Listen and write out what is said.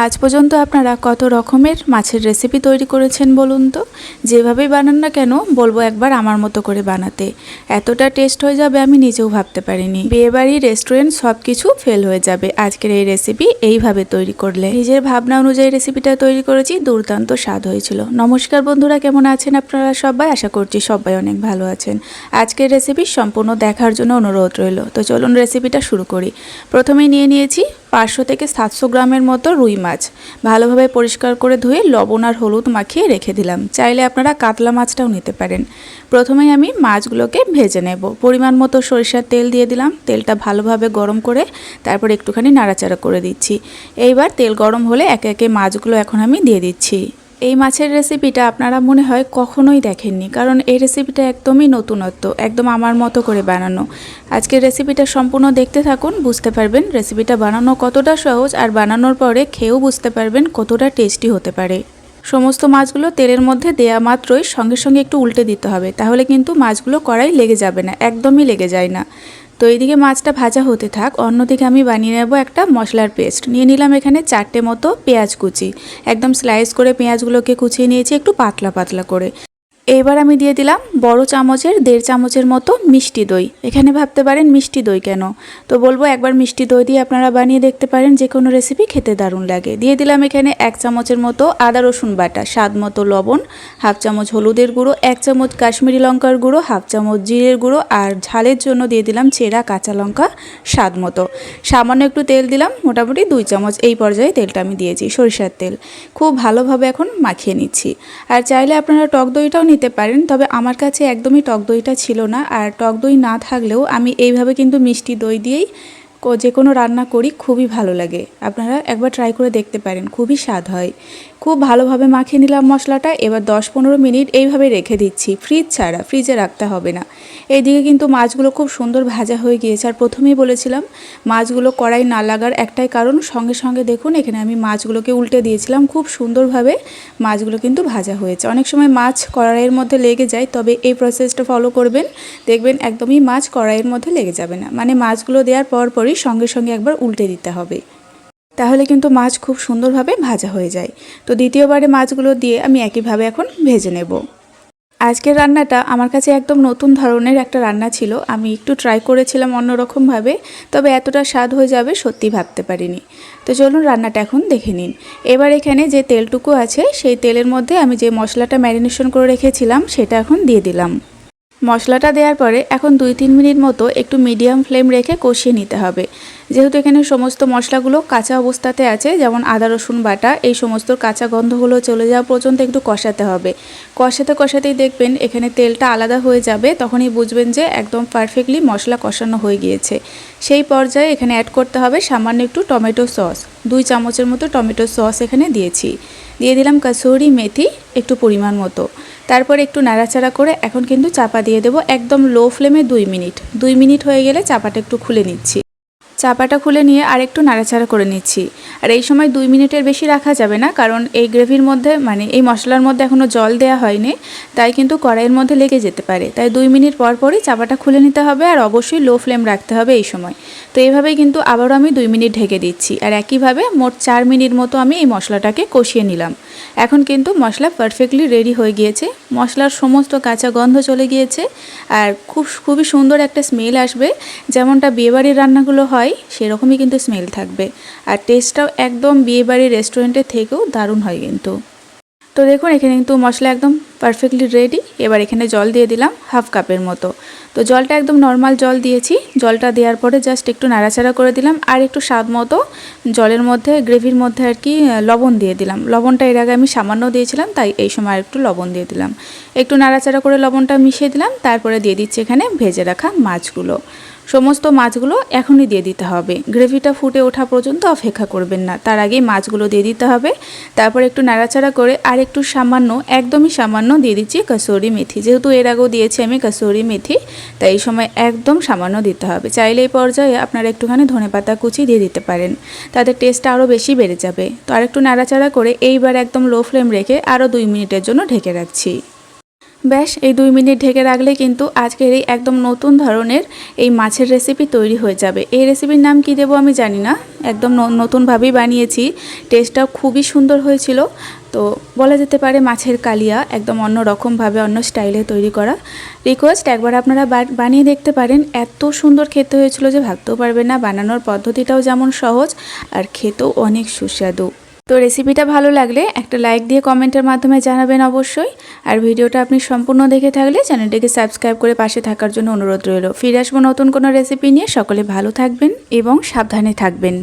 আজ পর্যন্ত আপনারা কত রকমের মাছের রেসিপি তৈরি করেছেন বলুন তো? যেভাবেই বানান না কেন বলবো একবার আমার মতো করে বানাতে। এতটা টেস্ট হয়ে যাবে আমি নিজেও ভাবতে পারিনি। বিয়েবাড়ি, রেস্টুরেন্ট সব কিছু ফেল হয়ে যাবে আজকের এই রেসিপি এইভাবে তৈরি করলে। নিজের ভাবনা অনুযায়ী রেসিপিটা তৈরি করেছি, দুর্দান্ত স্বাদ হয়েছিল। নমস্কার বন্ধুরা, কেমন আছেন আপনারা সবাই? আশা করছি সবাই অনেক ভালো আছেন। আজকের রেসিপি সম্পূর্ণ দেখার জন্য অনুরোধ রইল। তো চলুন রেসিপিটা শুরু করি। প্রথমেই নিয়েছি 500 থেকে 700 গ্রামের মতো রুই মাছ। ভালোভাবে পরিষ্কার করে ধুয়ে লবণ আর হলুদ মাখিয়ে রেখে দিলাম। চাইলে আপনারা কাতলা মাছটাও নিতে পারেন। প্রথমেই আমি মাছগুলোকে ভেজে নেব। পরিমাণ মতো সরিষার তেল দিয়ে দিলাম। তেলটা ভালোভাবে গরম করে তারপর একটুখানি নাড়াচাড়া করে দিচ্ছি। এইবার তেল গরম হলে একে একে মাছগুলো এখন আমি দিয়ে দিচ্ছি। এই মাছের রেসিপিটা আপনারা মনে হয় কখনোই দেখেননি, কারণ এই রেসিপিটা একদমই নতুনত্ব, একদম আমার মতো করে বানানো। আজকের রেসিপিটা সম্পূর্ণ দেখতে থাকুন, বুঝতে পারবেন রেসিপিটা বানানো কতটা সহজ, আর বানানোর পরে খেয়েও বুঝতে পারবেন কতটা টেস্টি হতে পারে। সমস্ত মাছগুলো তেলের মধ্যে দেয়া মাত্রই সঙ্গে সঙ্গে একটু উল্টে দিতে হবে, তাহলে কিন্তু মাছগুলো কড়াই লেগে যাবে না, একদমই লেগে যায় না। তো এইদিকে মাছটা ভাজা হতে থাক, অন্যদিকে আমি বানিয়ে নেব একটা মশলার পেস্ট। নিয়ে নিলাম এখানে 4টে মতো পেঁয়াজ কুচি, একদম স্লাইস করে পেঁয়াজগুলোকে কুচিয়ে নিয়েছি একটু পাতলা পাতলা করে। এইবার আমি দিয়ে দিলাম বড় চামচের 1.5 চামচের মতো মিষ্টি দই। এখানে ভাবতে পারেন মিষ্টি দই কেন, তো বলবো একবার মিষ্টি দই দিয়ে আপনারা বানিয়ে দেখতে পারেন, যে কোনো রেসিপি খেতে দারুণ লাগে। দিয়ে দিলাম এখানে 1 চামচের মতো আদা রসুন বাটা, স্বাদ মতো লবণ, 1/2 চামচ হলুদের গুঁড়ো, 1 চামচ কাশ্মীরি লঙ্কার গুঁড়ো, 1/2 চামচ জিরের গুঁড়ো, আর ঝালের জন্য দিয়ে দিলাম চেরা কাঁচা লঙ্কা স্বাদ মতো। সামান্য একটু তেল দিলাম, মোটামুটি 2 চামচ এই পর্যায়ে তেলটা আমি দিয়েছি, সরিষার তেল। খুব ভালোভাবে এখন মাখিয়ে নিচ্ছি। আর চাইলে আপনারা টক দইটাও নিতে পারেন, তবে আমার কাছে একদমই টক দইটা ছিল না, আর টক দই না থাকলেও আমি এইভাবে কিন্তু মিষ্টি দই দিয়েই যে কোনো রান্না করি, খুবই ভালো লাগে। আপনারা একবার ট্রাই করে দেখতে পারেন, খুবই স্বাদ হয়। খুব ভালোভাবে মাখিয়ে নিলাম মশলাটা। এবার 10-15 মিনিট এইভাবে রেখে দিচ্ছি, ফ্রিজ ছাড়া, ফ্রিজে রাখতে হবে না। এইদিকে কিন্তু মাছগুলো খুব সুন্দর ভাজা হয়ে গিয়েছে। আর প্রথমেই বলেছিলাম মাছগুলো কড়াই না লাগার একটাই কারণ, সঙ্গে সঙ্গে দেখুন এখানে আমি মাছগুলোকে উল্টে দিয়েছিলাম, খুব সুন্দরভাবে মাছগুলো কিন্তু ভাজা হয়েছে। অনেক সময় মাছ কড়াইয়ের মধ্যে লেগে যায়, তবে এই প্রসেসটা ফলো করবেন, দেখবেন একদমই মাছ কড়াইয়ের মধ্যে লেগে যাবে না। মানে মাছগুলো দেওয়ার পরপরই সঙ্গে সঙ্গে একবার উল্টে দিতে হবে, তাহলে কিন্তু মাছ খুব সুন্দরভাবে ভাজা হয়ে যায়। তো দ্বিতীয়বারে মাছগুলো দিয়ে আমি একইভাবে এখন ভেজে নেব। আজকের রান্নাটা আমার কাছে একদম নতুন ধরনের একটা রান্না ছিল, আমি একটু ট্রাই করেছিলাম অন্যরকমভাবে, তবে এতটা স্বাদ হয়ে যাবে সত্যি ভাবতে পারিনি। তো চলুন রান্নাটা এখন দেখে নিন। এবার এখানে যে তেলটুকু আছে সেই তেলের মধ্যে আমি যে মশলাটা ম্যারিনেশন করে রেখেছিলাম সেটা এখন দিয়ে দিলাম। মশলাটা দেওয়ার পরে এখন 2-3 মিনিট মতো একটু মিডিয়াম ফ্লেম রেখে কষিয়ে নিতে হবে। যেহেতু এখানে সমস্ত মশলাগুলো কাঁচা অবস্থাতে আছে, যেমন আদা রসুন বাটা, এই সমস্ত কাঁচা গন্ধগুলো চলে যাওয়া পর্যন্ত একটু কষাতে হবে। কষাতে কষাতেই দেখবেন এখানে তেলটা আলাদা হয়ে যাবে, তখনই বুঝবেন যে একদম পারফেক্টলি মশলা কষানো হয়ে গিয়েছে। সেই পর্যায়ে এখানে অ্যাড করতে হবে সামান্য একটু টমেটো সস। 2 চামচের মতো টমেটো সস এখানে দিয়েছি। দিয়ে দিলাম কাসুরি মেথি একটু পরিমাণ মতো। তারপর একটু নাড়াচাড়া করে এখন কিন্তু চাপা দিয়ে দেবো একদম লো ফ্লেমে 2 মিনিট। 2 মিনিট হয়ে গেলে চাপাটা একটু খুলে নিচ্ছি। চাপাটা খুলে নিয়ে আর একটু নাড়াচাড়া করে নিচ্ছি। আর এই সময় 2 মিনিটের বেশি রাখা যাবে না, কারণ এই গ্রেভির মধ্যে মানে এই মশলার মধ্যে এখনও জল দেওয়া হয়নি, তাই কিন্তু কড়াইয়ের মধ্যে লেগে যেতে পারে। তাই 2 মিনিট পর পরই চাপাটা খুলে নিতে হবে, আর অবশ্যই লো ফ্লেম রাখতে হবে এই সময়। তো এইভাবেই কিন্তু আবারও আমি 2 মিনিট ঢেকে দিচ্ছি। আর একইভাবে মোট 4 মিনিট মতো আমি এই মশলাটাকে কষিয়ে নিলাম। এখন কিন্তু মশলা পারফেক্টলি রেডি হয়ে গিয়েছে, মশলার সমস্ত কাঁচা গন্ধ চলে গিয়েছে, আর খুবই সুন্দর একটা স্মেল আসবে। যেমনটা বিয়েবাড়ির রান্নাগুলো হয় সেরকমই কিন্তু স্মেল থাকবে, আর টেস্টটাও একদম বিয়েবাড়ির রেস্টুরেন্টের থেকেও দারুণ হয় কিন্তু। তো দেখুন এখানে কিন্তু মশলা একদম পারফেক্টলি রেডি। এবার এখানে জল দিয়ে দিলাম 1/2 কাপের মতো। তো জলটা একদম নর্মাল জল দিয়েছি। জলটা দেওয়ার পরে জাস্ট একটু নাড়াচাড়া করে দিলাম, আর একটু স্বাদ মতো জলের মধ্যে, গ্রেভির মধ্যে আর কি লবণ দিয়ে দিলাম। লবণটা এর আগে আমি সামান্য দিয়েছিলাম, তাই এই সময় আর একটু লবণ দিয়ে দিলাম। একটু নাড়াচাড়া করে লবণটা মিশিয়ে দিলাম। তারপরে দিয়ে দিচ্ছি এখানে ভেজে রাখা মাছগুলো। সমস্ত মাছগুলো এখনই দিয়ে দিতে হবে, গ্রেভিটা ফুটে ওঠা পর্যন্ত অপেক্ষা করবেন না, তার আগেই মাছগুলো দিয়ে দিতে হবে। তারপর একটু নাড়াচাড়া করে আর একটু সামান্য, একদমই সামান্য দিয়ে দিচ্ছি কাসুরি মেথি। যেহেতু এর আগেও দিয়েছি আমি কাসুরি মেথি, তাই এই সময় একদম সামান্য দিতে হবে। চাইলে এই পর্যায়ে আপনারা একটুখানি ধনেপাতা কুচি দিয়ে দিতে পারেন, তাদের টেস্টটা আরও বেশি বেড়ে যাবে। তো আর একটু নাড়াচাড়া করে এইবার একদম লো ফ্লেম রেখে আরও 2 মিনিটের জন্য ঢেকে রাখছি। ব্যাস এই 2 মিনিট ঢেকে রাখলে কিন্তু আজকের এই একদম নতুন ধরনের এই মাছের রেসিপি তৈরি হয়ে যাবে। এই রেসিপির নাম কি দেবো আমি জানি না, একদম নতুনভাবেই বানিয়েছি, টেস্টটাও খুবই সুন্দর হয়েছিল। তো বলা যেতে পারে মাছের কালিয়া, একদম অন্য রকমভাবে অন্য স্টাইলে তৈরি করা। রিকোয়েস্ট, একবার আপনারা বানিয়ে দেখতে পারেন। এত সুন্দর খেতে হয়েছিল যে ভাবতেও পারবেন না। বানানোর পদ্ধতিটাও যেমন সহজ আর খেতেও অনেক সুস্বাদু। তো রেসিপিটা ভালো লাগলে একটা লাইক দিয়ে কমেন্টের মাধ্যমে জানাবেন অবশ্যই। আর ভিডিওটা আপনি সম্পূর্ণ দেখে থাকলে চ্যানেলটিকে সাবস্ক্রাইব করে পাশে থাকার জন্য অনুরোধ রইল। ফিরে আসবো নতুন কোনো রেসিপি নিয়ে। সকলে ভালো থাকবেন এবং সাবধানে থাকবেন।